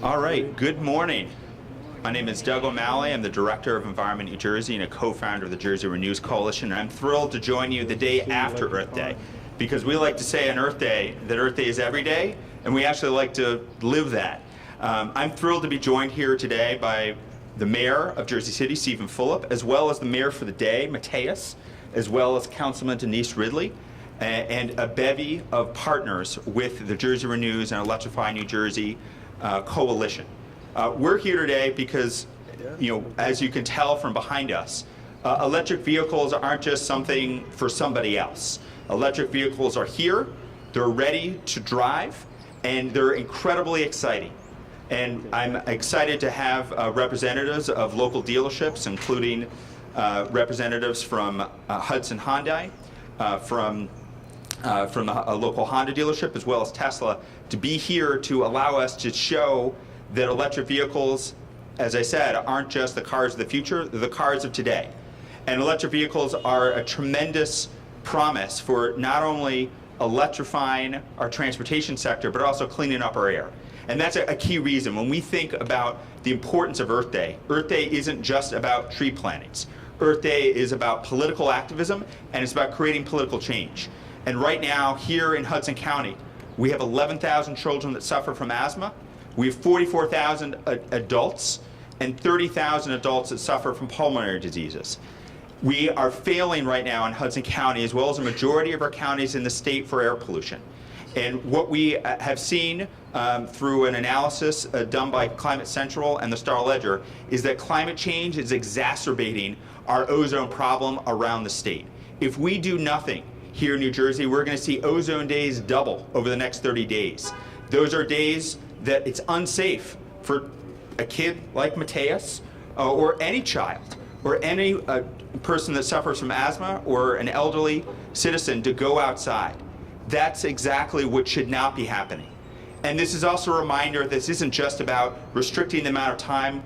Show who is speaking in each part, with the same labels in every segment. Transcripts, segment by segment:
Speaker 1: All right, good morning. My name is Doug OMalley. I'm the Director of Environment New Jersey and a co-founder of the Jersey Renews Coalition. And I'm thrilled to join you the day after Earth Day, because we like to say on Earth Day that Earth Day is every day, and we actually like to live that. I'm thrilled to be joined here today by the Mayor of Jersey City, Stephen Fulop, as well as the Mayor for the day, Matthias, as well as Councilman Denise Ridley, and a bevy of partners with the Jersey Renews and Electrify New Jersey coalition. We're here today because, as you can tell from behind us, electric vehicles aren't just something for somebody else. Electric vehicles are here, they're ready to drive, and they're incredibly exciting. And I'm excited to have representatives of local dealerships, including representatives from Hudson Hyundai, from a local Honda dealership, as well as Tesla, to be here to allow us to show that electric vehicles, as I said, aren't just the cars of the future, they're the cars of today. And electric vehicles are a tremendous promise for not only electrifying our transportation sector, but also cleaning up our air. And that's a key reason. When we think about the importance of Earth Day isn't just about tree plantings. Earth Day is about political activism, and it's about creating political change. And right now, here in Hudson County, we have 11,000 children that suffer from asthma. We have 44,000 adults and 30,000 adults that suffer from pulmonary diseases. We are failing right now in Hudson County, as well as a majority of our counties in the state, for air pollution. And what we have seen through an analysis done by Climate Central and the Star Ledger is that climate change is exacerbating our ozone problem around the state. If we do nothing here in New Jersey, we're going to see ozone days double over the next 30 days. Those are days that it's unsafe for a kid like Mateus or any child or any person that suffers from asthma or an elderly citizen to go outside. That's exactly what should not be happening. And this is also a reminder, this isn't just about restricting the amount of time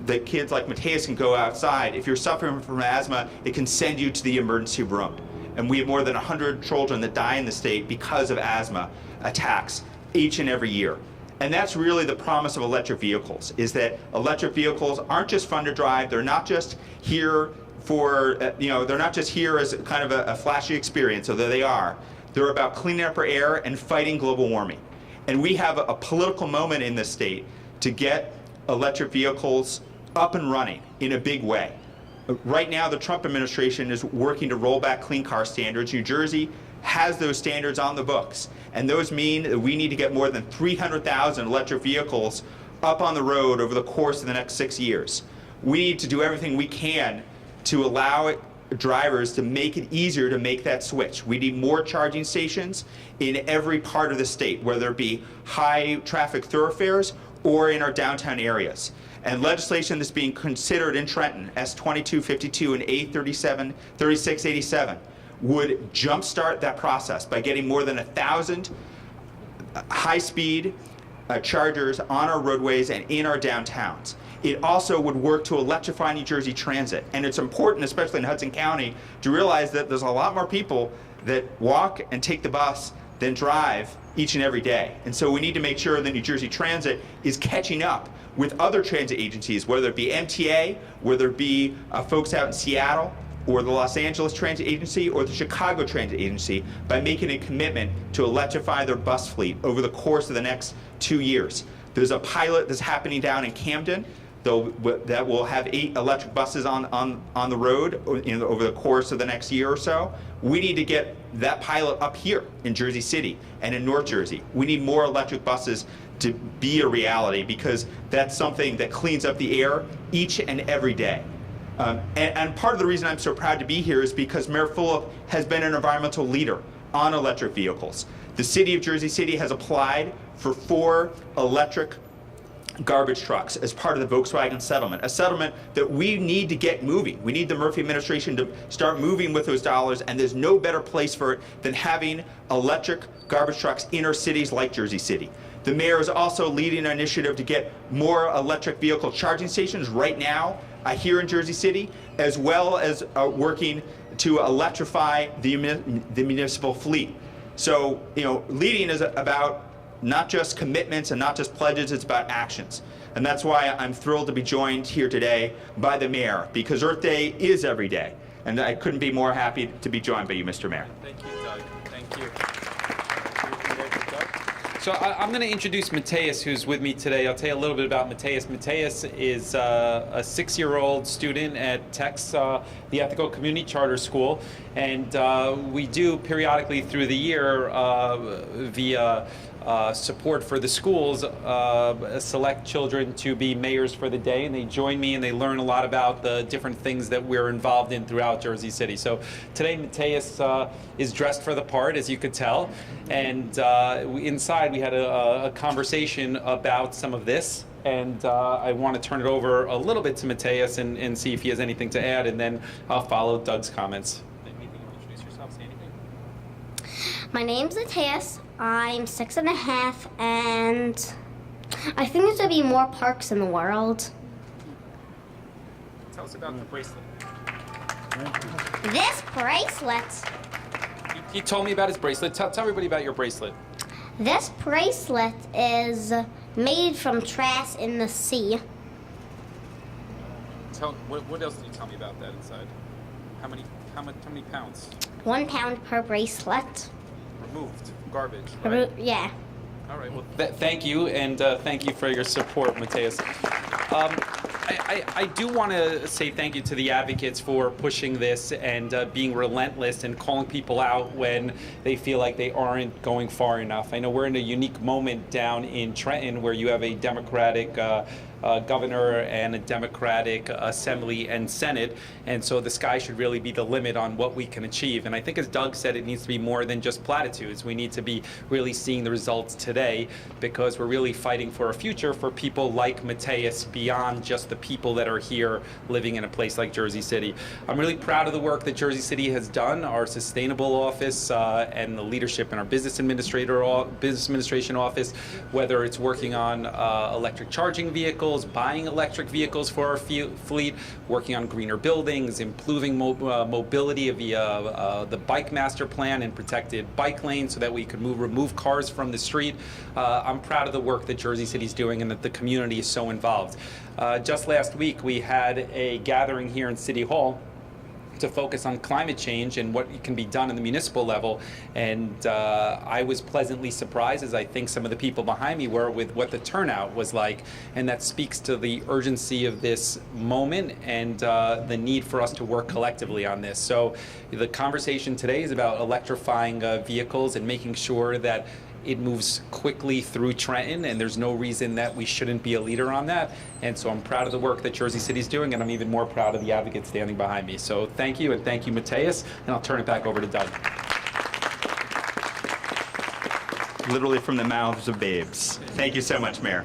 Speaker 1: that kids like Matthias can go outside. If you're suffering from asthma, it can send you to the emergency room. And we have more than 100 children that die in the state because of asthma attacks each and every year. And that's really the promise of electric vehicles, is that electric vehicles aren't just fun to drive, they're not just here for, they're not just here as kind of a flashy experience, although they are. They're about cleaning up our air and fighting global warming. And we have a political moment in this state to get electric vehicles up and running in a big way. Right now, the Trump administration is working to roll back clean car standards. New Jersey has those standards on the books. And those mean that we need to get more than 300,000 electric vehicles up on the road over the course of the next 6 years. We need to do everything we can to allow drivers to make it easier to make that switch. We need more charging stations in every part of the state, whether it be high traffic thoroughfares or in our downtown areas. And legislation that's being considered in Trenton, S2252 and A3687, would jumpstart that process by getting more than 1,000 high-speed chargers on our roadways and in our downtowns. It also would work to electrify New Jersey transit. And it's important, especially in Hudson County, to realize that there's a lot more people that walk and take the bus than drive each and every day. And so we need to make sure that New Jersey Transit is catching up with other transit agencies, whether it be MTA, whether it be folks out in Seattle, or the Los Angeles Transit Agency, or the Chicago Transit Agency, by making a commitment to electrify their bus fleet over the course of the next 2 years. There's a pilot that's happening down in Camden that will have 8 electric buses on the road over the course of the next year or so. We need to get that pilot up here in Jersey City and in North Jersey. We need more electric buses to be a reality, because that's something that cleans up the air each and every day. And part of the reason I'm so proud to be here is because Mayor Fulop has been an environmental leader on electric vehicles. The city of Jersey City has applied for 4 electric garbage trucks as part of the Volkswagen settlement, a settlement that we need to get moving. We need the Murphy administration to start moving with those dollars, and there's no better place for it than having electric garbage trucks in our cities like Jersey City. The mayor is also leading an initiative to get more electric vehicle charging stations right now here in Jersey City, as well as working to electrify the municipal fleet. So, leading is about not just commitments and not just pledges, it's about actions. And that's why I'm thrilled to be joined here today by the Mayor, because Earth Day is every day. And I couldn't be more happy to be joined by you, Mr. Mayor.
Speaker 2: Thank you, Doug. Thank you. So I'm going to introduce Matthias, who's with me today. I'll tell you a little bit about Matthias. Matthias is a 6-year-old student at Tech's, the Ethical Community Charter School. And we do periodically through the year via support for the schools, select children to be mayors for the day, and they join me and they learn a lot about the different things that we're involved in throughout Jersey City. So today Matthias is dressed for the part, as you could tell, and inside we had a conversation about some of this, and I want to turn it over a little bit to Matthias and see if he has anything to add, and then I'll follow Doug's comments. Anything, introduce yourself, say anything?
Speaker 3: My name's Matthias. I'm 6.5, and I think there should be more parks in the world.
Speaker 2: Tell us about the bracelet.
Speaker 3: This bracelet,
Speaker 2: He told me about his bracelet. Tell everybody about your bracelet.
Speaker 3: this bracelet is made from trash in the sea.
Speaker 2: What else did you tell me about that inside? How many pounds?
Speaker 3: 1 pound per bracelet.
Speaker 2: Removed. Garbage, right?
Speaker 3: Yeah.
Speaker 2: All right, well, thank you, and thank you for your support, Matthias. I do want to say thank you to the advocates for pushing this and being relentless and calling people out when they feel like they aren't going far enough. I know we're in a unique moment down in Trenton where you have a Democratic governor and a Democratic Assembly and Senate, and so the sky should really be the limit on what we can achieve. And I think, as Doug said, it needs to be more than just platitudes. We need to be really seeing the results today, because we're really fighting for a future for people like Matthias beyond just the people that are here living in a place like Jersey City. I'm really proud of the work that Jersey City has done, our sustainable office and the leadership in our business administration office, whether it's working on electric charging vehicles, buying electric vehicles for our fleet, working on greener buildings, improving mobility via the bike master plan and protected bike lanes so that we could remove cars from the street. I'm proud of the work that Jersey City's doing and that the community is so involved. Just last week we had a gathering here in City Hall to focus on climate change and what can be done in the municipal level, and I was pleasantly surprised, as I think some of the people behind me were, with what the turnout was like, and that speaks to the urgency of this moment and the need for us to work collectively on this. So the conversation today is about electrifying vehicles and making sure that it moves quickly through Trenton, and there's no reason that we shouldn't be a leader on that. And so I'm proud of the work that Jersey City's doing, and I'm even more proud of the advocates standing behind me. So thank you, and thank you, Matthias, and I'll turn it back over to Doug.
Speaker 1: Literally from the mouths of babes. Thank you so much, Mayor.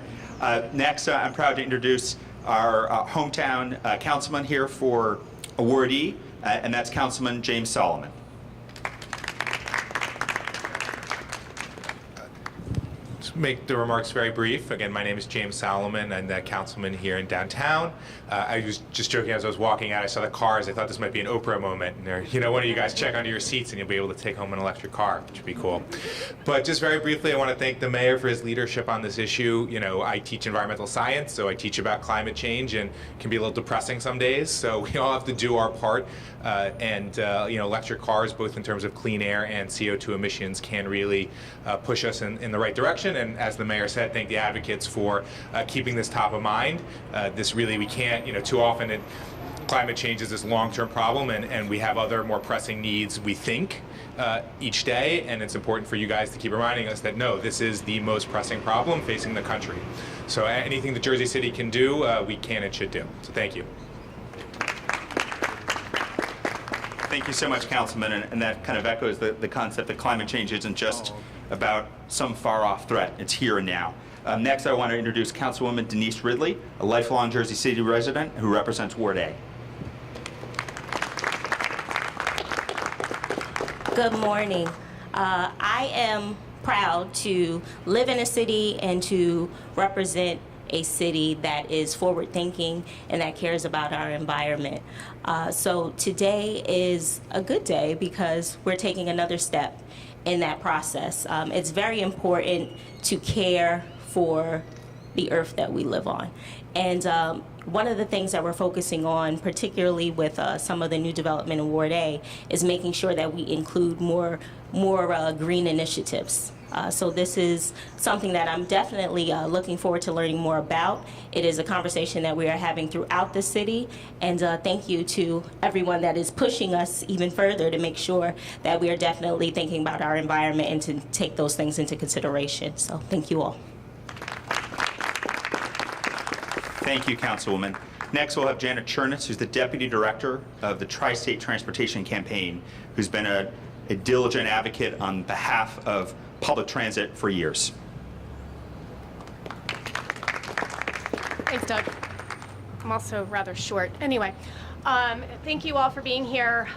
Speaker 1: Next, I'm proud to introduce our hometown councilman here for awardee, and that's Councilman James Solomon.
Speaker 4: Make the remarks very brief. Again, my name is James Solomon. I'm the councilman here in downtown. I was just joking as I was walking out. I saw the cars. I thought this might be an Oprah moment. And one of you guys check under your seats and you'll be able to take home an electric car, which would be cool. But just very briefly, I want to thank the mayor for his leadership on this issue. I teach environmental science, so I teach about climate change, and it can be a little depressing some days. So we all have to do our part. Electric cars, both in terms of clean air and CO2 emissions, can really push us in the right direction. And as the mayor said, thank the advocates for keeping this top of mind. This really, we can't, too often climate change is this long-term problem, and we have other more pressing needs, we think, each day. And it's important for you guys to keep reminding us that, no, this is the most pressing problem facing the country. So anything that Jersey City can do, we can and should do. So thank you.
Speaker 1: Thank you so much, Councilman, and that kind of echoes the concept that climate change isn't just about some far-off threat. It's here and now. Next, I want to introduce Councilwoman Denise Ridley, a lifelong Jersey City resident who represents Ward A.
Speaker 5: Good morning. I am proud to live in a city and to represent a city that is forward-thinking and that cares about our environment. So today is a good day because we're taking another step in that process. It's very important to care for the earth that we live on. And one of the things that we're focusing on, particularly with some of the new development in Ward A, is making sure that we include more green initiatives. So this is something that I'm definitely looking forward to learning more about. It is a conversation that we are having throughout the city, and thank you to everyone that is pushing us even further to make sure that we are definitely thinking about our environment and to take those things into consideration. So thank you all.
Speaker 1: Thank you, Councilwoman. Next, we'll have Janet Chernus, who's the Deputy Director of the Tri-State Transportation Campaign, who's been a diligent advocate on behalf of public transit for years.
Speaker 6: Thanks, Doug. I'm also rather short. Anyway, thank you all for being here.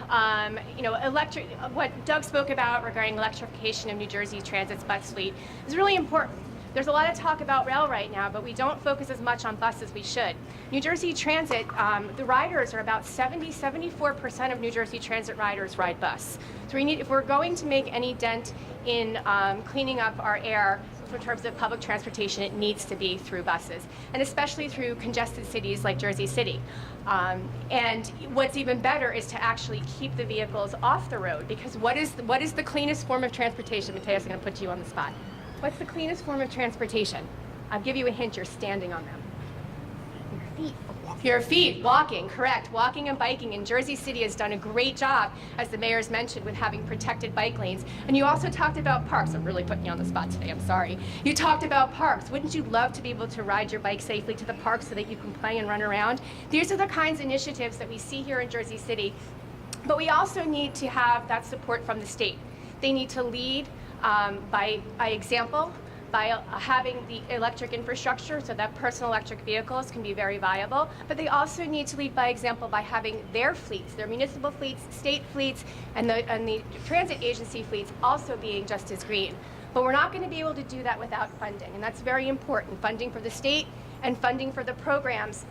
Speaker 6: What Doug spoke about regarding electrification of New Jersey Transit's bus fleet is really important. There's a lot of talk about rail right now, but we don't focus as much on bus as we should. New Jersey Transit, the riders are about 74% of New Jersey Transit riders ride bus. So if we're going to make any dent in cleaning up our air in terms of public transportation, it needs to be through buses, and especially through congested cities like Jersey City. And what's even better is to actually keep the vehicles off the road, because what is the cleanest form of transportation? Matthias, I'm going to put you on the spot. What's the cleanest form of transportation? I'll give you a hint, you're standing on them. Your feet. Your feet, walking, correct. Walking and biking, and Jersey City has done a great job, as the mayor's mentioned, with having protected bike lanes. And you also talked about parks. I'm really putting you on the spot today, I'm sorry. You talked about parks. Wouldn't you love to be able to ride your bike safely to the park so that you can play and run around? These are the kinds of initiatives that we see here in Jersey City. But we also need to have that support from the state. They need to lead by example, by having the electric infrastructure so that personal electric vehicles can be very viable. But they also need to lead by example by having their fleets, their municipal fleets, state fleets, and the transit agency fleets also being just as green. But we're not going to be able to do that without funding, and that's very important. Funding for the state and funding for the programs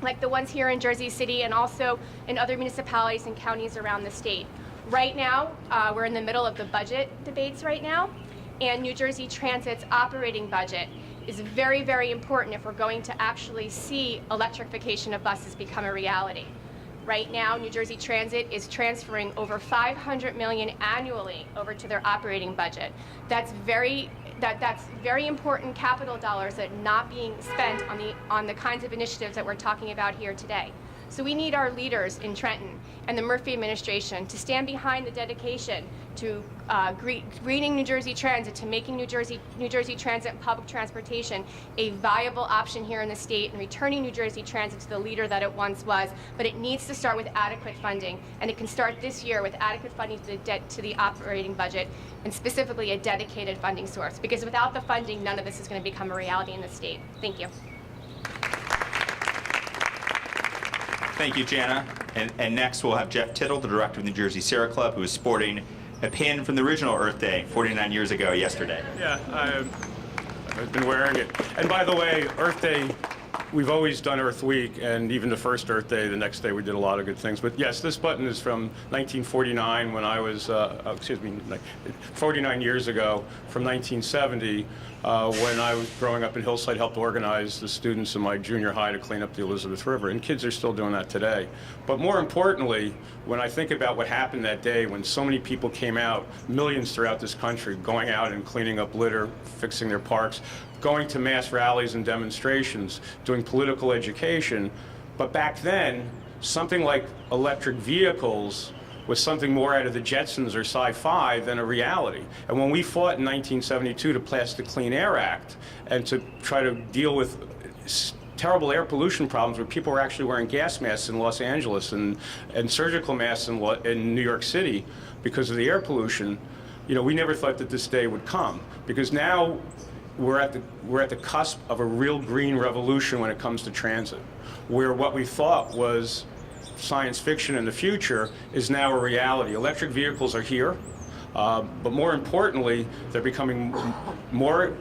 Speaker 6: like the ones here in Jersey City and also in other municipalities and counties around the state. Right now, we're in the middle of the budget debates right now, and New Jersey Transit's operating budget is very, very important if we're going to actually see electrification of buses become a reality. Right now, New Jersey Transit is transferring over $500 million annually over to their operating budget. That's very important capital dollars that are not being spent on the kinds of initiatives that we're talking about here today. So we need our leaders in Trenton and the Murphy administration to stand behind the dedication to greening New Jersey Transit, to making New Jersey Transit and public transportation a viable option here in the state, and returning New Jersey Transit to the leader that it once was. But it needs to start with adequate funding, and it can start this year with adequate funding to the operating budget, and specifically a dedicated funding source. Because without the funding, none of this is going to become a reality in the state. Thank you.
Speaker 1: Thank you, Jana. And next we'll have Jeff Tittle, the director of the New Jersey Sierra Club, who is sporting a pin from the original Earth Day 49 years ago yesterday.
Speaker 7: Yeah, I've been wearing it. And by the way, Earth Day, we've always done Earth Week, and even the first Earth Day, the next day we did a lot of good things. But yes, this button is from 1949 when I was, 49 years ago, from 1970, when I was growing up in Hillside, helped organize the students in my junior high to clean up the Elizabeth River. And kids are still doing that today. But more importantly, when I think about what happened that day, when so many people came out, millions throughout this country, going out and cleaning up litter, fixing their parks, going to mass rallies and demonstrations, doing political education. But back then, something like electric vehicles was something more out of the Jetsons or sci-fi than a reality. And when we fought in 1972 to pass the Clean Air Act and to try to deal with terrible air pollution problems where people were actually wearing gas masks in Los Angeles and surgical masks in New York City because of the air pollution, you know, we never thought that this day would come, because now we're at the cusp of a real green revolution when it comes to transit, where what we thought was science fiction in the future is now a reality. Electric vehicles are here, but more importantly, they're becoming more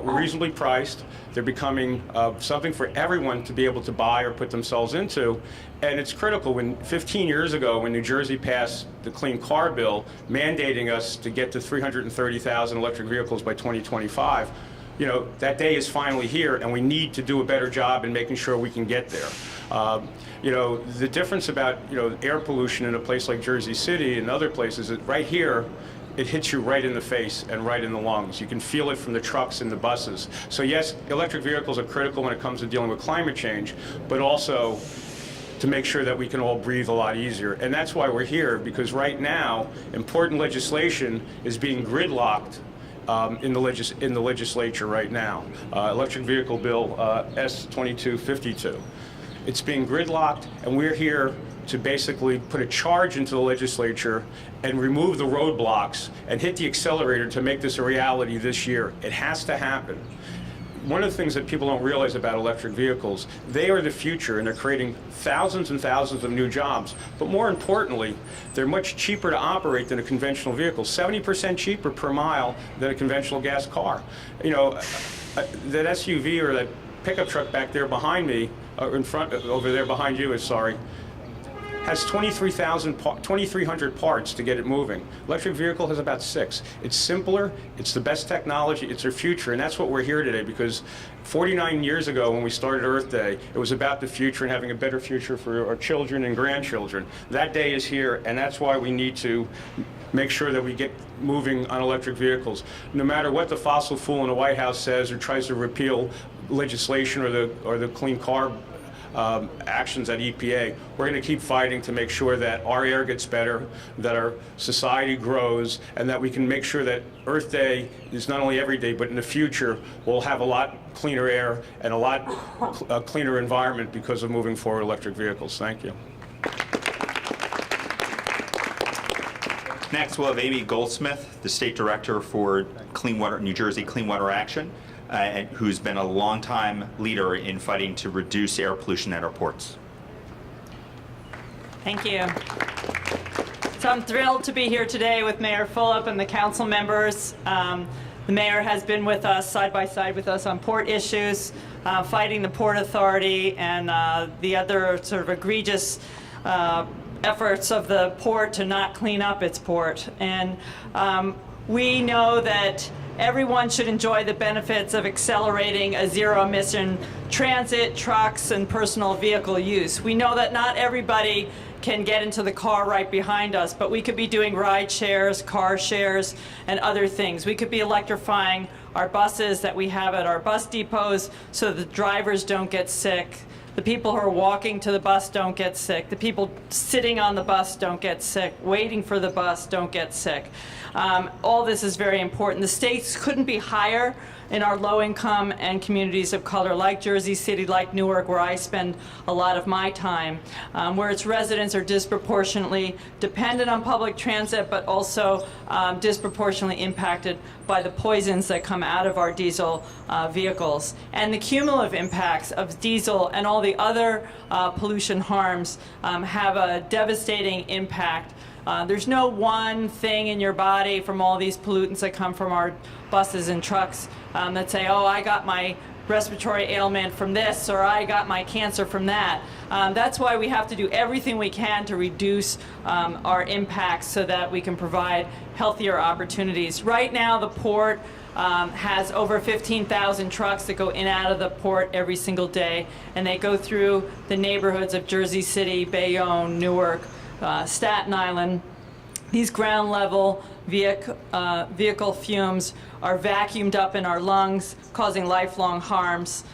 Speaker 7: reasonably priced. They're becoming something for everyone to be able to buy or put themselves into. And it's critical. When 15 years ago, when New Jersey passed the Clean Car Bill, mandating us to get to 330,000 electric vehicles by 2025, you know, that day is finally here, and we need to do a better job in making sure we can get there. You know, the difference about, you know, air pollution in a place like Jersey City and other places is right here, it hits you right in the face and right in the lungs. You can feel it from the trucks and the buses. So yes, electric vehicles are critical when it comes to dealing with climate change, but also to make sure that we can all breathe a lot easier. And that's why we're here, because right now, important legislation is being gridlocked in the legislature right now. Electric Vehicle Bill S-2252. It's being gridlocked, and we're here to basically put a charge into the legislature and remove the roadblocks and hit the accelerator to make this a reality this year. It has to happen. One of the things that people don't realize about electric vehicles, they are the future, and they're creating thousands and thousands of new jobs. But more importantly, they're much cheaper to operate than a conventional vehicle, 70% cheaper per mile than a conventional gas car. You know, that SUV or that pickup truck back there behind me, in front, over there behind you, has 2,300 parts to get it moving. Electric vehicle has about 6. It's simpler, it's the best technology, it's our future, and that's what we're here today, because 49 years ago when we started Earth Day, it was about the future and having a better future for our children and grandchildren. That day is here, and that's why we need to make sure that we get moving on electric vehicles. No matter what the fossil fool in the White House says or tries to repeal legislation or the clean car actions at EPA, we're going to keep fighting to make sure that our air gets better, that our society grows, and that we can make sure that Earth Day is not only every day, but in the future, we'll have a lot cleaner air and a lot cleaner environment because of moving forward electric vehicles. Thank you.
Speaker 1: Next, we'll have Amy Goldsmith, the State Director for Clean Water, New Jersey Clean Water Action, who's been a longtime leader in fighting to reduce air pollution at our ports.
Speaker 8: Thank you. So I'm thrilled to be here today with Mayor Fulop and the council members. The mayor has been with us, side by side with us on port issues, fighting the Port Authority and the other sort of egregious efforts of the port to not clean up its port. And we know that everyone should enjoy the benefits of accelerating a zero-emission transit, trucks, and personal vehicle use. We know that not everybody can get into the car right behind us, but we could be doing ride shares, car shares, and other things. We could be electrifying our buses that we have at our bus depots so that the drivers don't get sick. The people who are walking to the bus don't get sick. The people sitting on the bus don't get sick. Waiting for the bus don't get sick. All this is very important. The stakes couldn't be higher in our low-income and communities of color like Jersey City, like Newark, where I spend a lot of my time, where its residents are disproportionately dependent on public transit, but also disproportionately impacted by the poisons that come out of our diesel vehicles. And the cumulative impacts of diesel and all the other pollution harms have a devastating impact. There's no one thing in your body from all these pollutants that come from our buses and trucks that say, oh, I got my respiratory ailment from this, or I got my cancer from that. That's why we have to do everything we can to reduce our impacts so that we can provide healthier opportunities. Right now, the port has over 15,000 trucks that go in and out of the port every single day, and they go through the neighborhoods of Jersey City, Bayonne, Newark, Staten Island. These ground level vehicle fumes are vacuumed up in our lungs, causing lifelong harms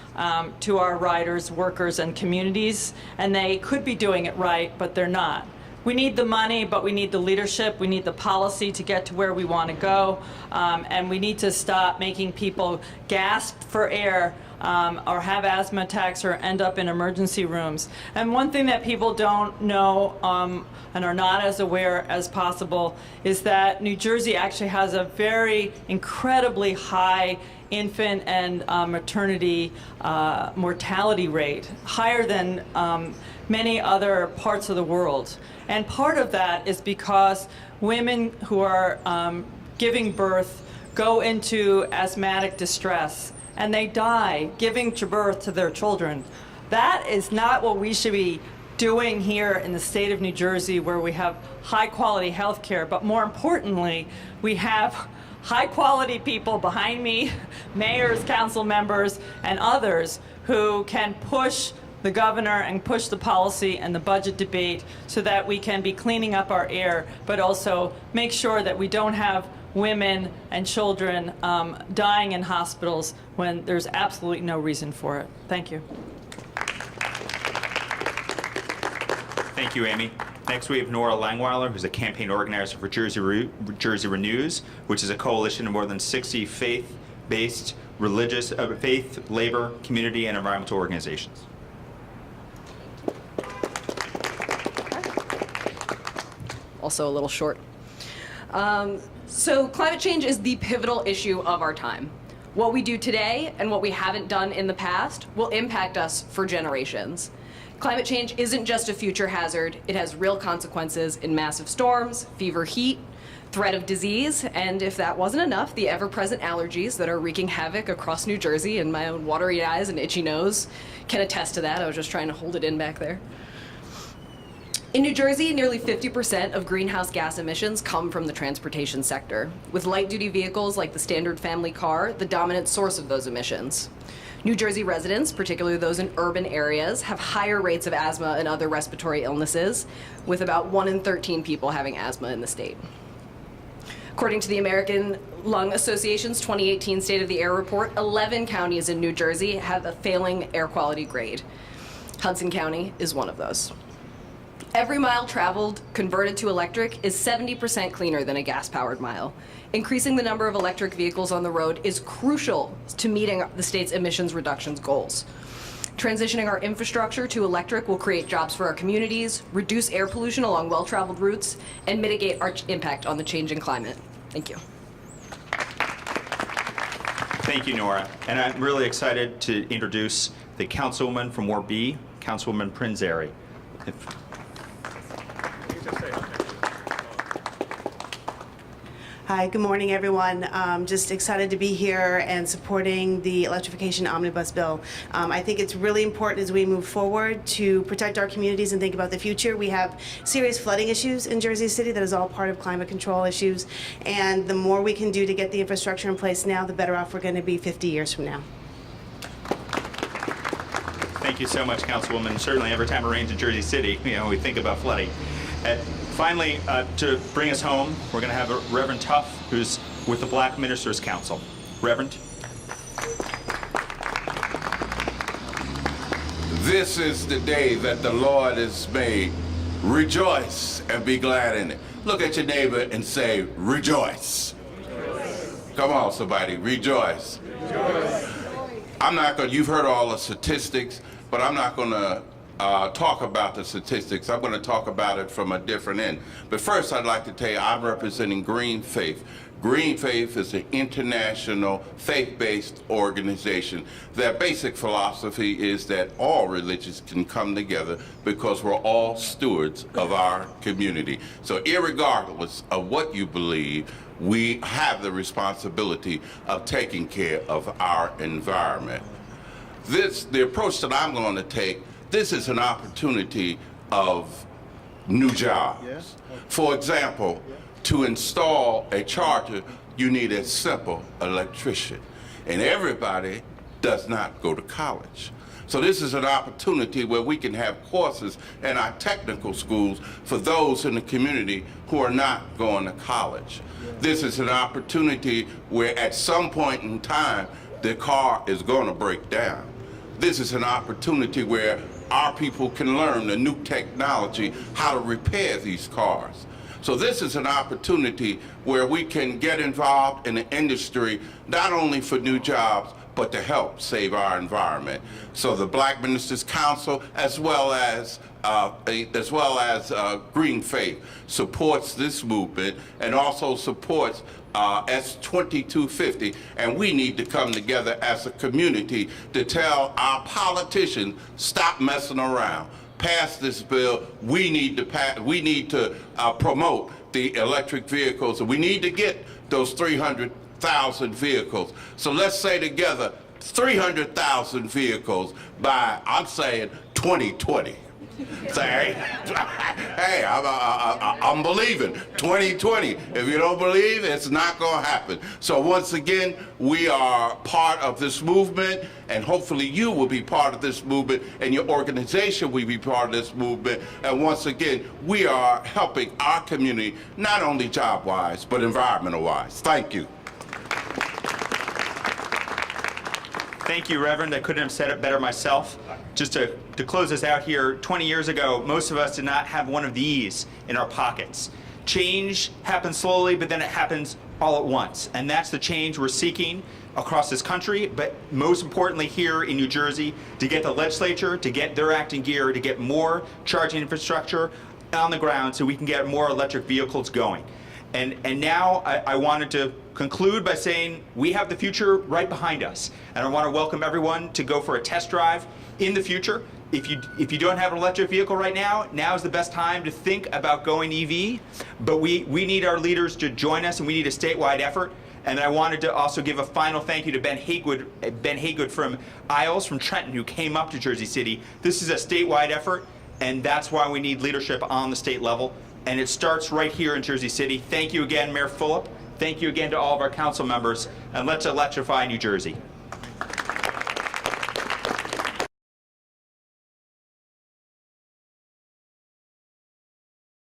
Speaker 8: to our riders, workers, and communities. And they could be doing it right, but they're not. We need the money, but we need the leadership. We need the policy to get to where we want to go. And we need to stop making people gasp for air or have asthma attacks or end up in emergency rooms. And one thing that people don't know and are not as aware as possible is that New Jersey actually has a very incredibly high infant and maternity mortality rate, higher than many other parts of the world. And part of that is because women who are giving birth go into asthmatic distress and they die giving birth to their children. That is not what we should be doing here in the state of New Jersey, where we have high quality health care, but more importantly, we have high quality people behind me, mayors, council members, and others who can push the governor and push the policy and the budget debate so that we can be cleaning up our air, but also make sure that we don't have women and children dying in hospitals when there's absolutely no reason for it. Thank you.
Speaker 1: Thank you, Amy. Next, we have Nora Langweiler, who's a campaign organizer for Jersey Renews, which is a coalition of more than 60 faith-based, faith, labor, community, and environmental organizations.
Speaker 9: Also a little short. So climate change is the pivotal issue of our time. What we do today and what we haven't done in the past will impact us for generations. Climate change isn't just a future hazard, it has real consequences in massive storms, fever heat, threat of disease, and if that wasn't enough, the ever-present allergies that are wreaking havoc across New Jersey, and my own watery eyes and itchy nose can attest to that. I was just trying to hold it in back there. In New Jersey, nearly 50% of greenhouse gas emissions come from the transportation sector, with light-duty vehicles like the standard family car the dominant source of those emissions. New Jersey residents, particularly those in urban areas, have higher rates of asthma and other respiratory illnesses, with about 1 in 13 people having asthma in the state. According to the American Lung Association's 2018 State of the Air report, 11 counties in New Jersey have a failing air quality grade. Hudson County is one of those. Every mile traveled converted to electric is 70% cleaner than a gas-powered mile. Increasing the number of electric vehicles on the road is crucial to meeting the state's emissions reductions goals. Transitioning our infrastructure to electric will create jobs for our communities, reduce air pollution along well-traveled routes, and mitigate our impact on the changing climate. Thank you.
Speaker 1: Thank you, Nora. And I'm really excited to introduce the councilwoman from Ward B, Councilwoman Airy.
Speaker 10: Hi, good morning, everyone. Just excited to be here and supporting the electrification omnibus bill. I think it's really important as we move forward to protect our communities and think about the future. We have serious flooding issues in Jersey City that is all part of climate control issues. And the more we can do to get the infrastructure in place now, the better off we're going to be 50 years from now.
Speaker 1: Thank you so much, Councilwoman. Certainly, every time it rains in Jersey City, we think about flooding. Finally, to bring us home, we're going to have Reverend Tuff, who's with the Black Ministers Council. Reverend?
Speaker 11: This is the day that the Lord has made. Rejoice and be glad in it. Look at your neighbor and say, rejoice. Come on, somebody, rejoice. I'm not going to, you've heard all the statistics, but I'm not going to talk about the statistics. I'm going to talk about it from a different end. But first, I'd like to tell you, I'm representing Green Faith. Green Faith is an international faith-based organization. Their basic philosophy is that all religions can come together because we're all stewards of our community. So irregardless of what you believe, we have the responsibility of taking care of our environment. The approach that I'm going to take, this is an opportunity of new jobs. For example, to install a charger, you need a simple electrician. And everybody does not go to college. So this is an opportunity where we can have courses in our technical schools for those in the community who are not going to college. This is an opportunity where at some point in time, the car is going to break down. This is an opportunity where our people can learn the new technology, how to repair these cars. So this is an opportunity where we can get involved in the industry, not only for new jobs, but to help save our environment. So the Black Ministers Council, as well as Green Faith, supports this movement and also supports S2250, and we need to come together as a community to tell our politicians, stop messing around. Pass this bill. We need to promote the electric vehicles, and we need to get those 300 300,000 vehicles. So let's say together 300,000 vehicles by, I'm saying, 2020. Say, hey, I'm believing 2020. If you don't believe, it's not going to happen. So once again, we are part of this movement, and hopefully you will be part of this movement, and your organization will be part of this movement. And once again, we are helping our community, not only job-wise, but environmental-wise. Thank you.
Speaker 1: Thank you, Reverend. I couldn't have said it better myself. Just to close this out here, 20 years ago, most of us did not have one of these in our pockets. Change happens slowly, but then it happens all at once. And that's the change we're seeking across this country, but most importantly here in New Jersey, to get the legislature to get their act in gear, to get more charging infrastructure on the ground so we can get more electric vehicles going. And now I wanted to conclude by saying we have the future right behind us. And I want to welcome everyone to go for a test drive in the future. If you don't have an electric vehicle right now, now is the best time to think about going EV. But we need our leaders to join us, and we need a statewide effort. And I wanted to also give a final thank you to Ben Haygood from Isles, from Trenton, who came up to Jersey City. This is a statewide effort, and that's why we need leadership on the state level. And it starts right here in Jersey City. Thank you again, Mayor Fulop. Thank you again to all of our council members, and let's electrify New Jersey.